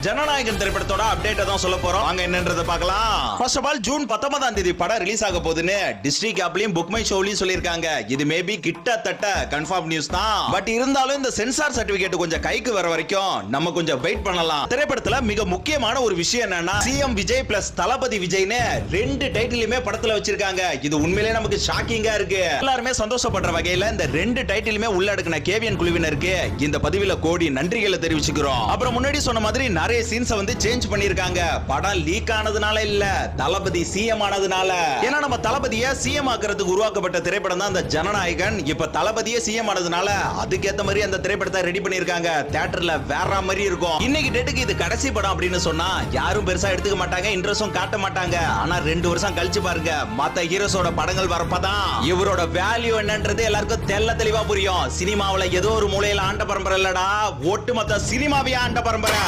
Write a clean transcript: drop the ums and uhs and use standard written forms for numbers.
ஜனநாயகன் திரைப்படத்தோட அப்டேட் தான் சொல்ல போறோம். வாங்க என்னன்றதை பார்க்கலாம். ஃபர்ஸ்ட் ஆஃப் ஆல் ஜூன் 19ஆம் தேதி படம் ரிலீஸ் ஆக போகுதுன்னு டிஸ்ட்ரிக்ட் ஆப்லயும் புக் மை ஷோலயும் சொல்லிருக்காங்க. இது மேபி கிட்டத்தட்ட கன்ஃபார்ம் நியூஸ் தான். பட் இருந்தாலும் இந்த சென்சார் சர்டிபிகேட் கொஞ்சம் கைக்கு வர வரைக்கும் நம்ம கொஞ்சம் வெயிட் பண்ணலாம். திரைப்படத்துல மிக முக்கியமான ஒரு விஷயம் என்னன்னா சிஎம் விஜய் பிளஸ் தளபதி விஜய்னு ரெண்டு டைட்டிலுமே படத்துல வச்சிருக்காங்க. இது உண்மையிலேயே நமக்கு ஷாக்கிங்கா இருக்கு. எல்லாருமே சந்தோஷப்படுற வகையில இந்த ரெண்டு டைட்டிலுமே உள்ளடக்கின கேவியன் குழுவினருக்கு இந்த பதிவில கோடி நன்றிகளை தெரிவிச்சுக்கிறோம். அப்புறம் முன்னாடி சொன்ன மாதிரி நிறைய சீன்ஸ் வந்து சேஞ்ச் பண்ணிருக்காங்க. படம் லீக் ஆனதுனால இல்ல, தளபதி சிஎம் ஆனதுனால. ஏன்னா நம்ம தளபதியை சிஎம் ஆக்குறதுக்கு உருவாக்கப்பட்ட திரைப்படம் தான் இந்த ஜனநாயகன். இப்ப தளபதியே சிஎம் ஆனதுனால அதுக்கேத்த மாதிரி அந்த திரைப்படத்தை ரெடி பண்ணிருக்காங்க. தியேட்டர்ல வேற மாதிரி இருக்கும். இன்னைக்கு டேட்டுக்கு இது கடைசி படம் அப்படின்னு சொன்னா யாரும் பெருசா எடுத்துக்க மாட்டாங்க, இன்ட்ரெஸ்டும் காட்ட மாட்டாங்க. ஆனா 2 வருஷம் கழிச்சு பாருங்க, மத்த ஹீரோஸோட படங்கள் வரப்பதான் இவரோட வேல்யூ என்னன்றது எல்லாருக்கும் தெளிவா புரியும். சினிமாவுல ஏதோ ஒரு மூலையில ஆண்ட பரம்பரை இல்லடா, ஒட்டுமொத்த சினிமாவே ஆண்ட பரம்பரை.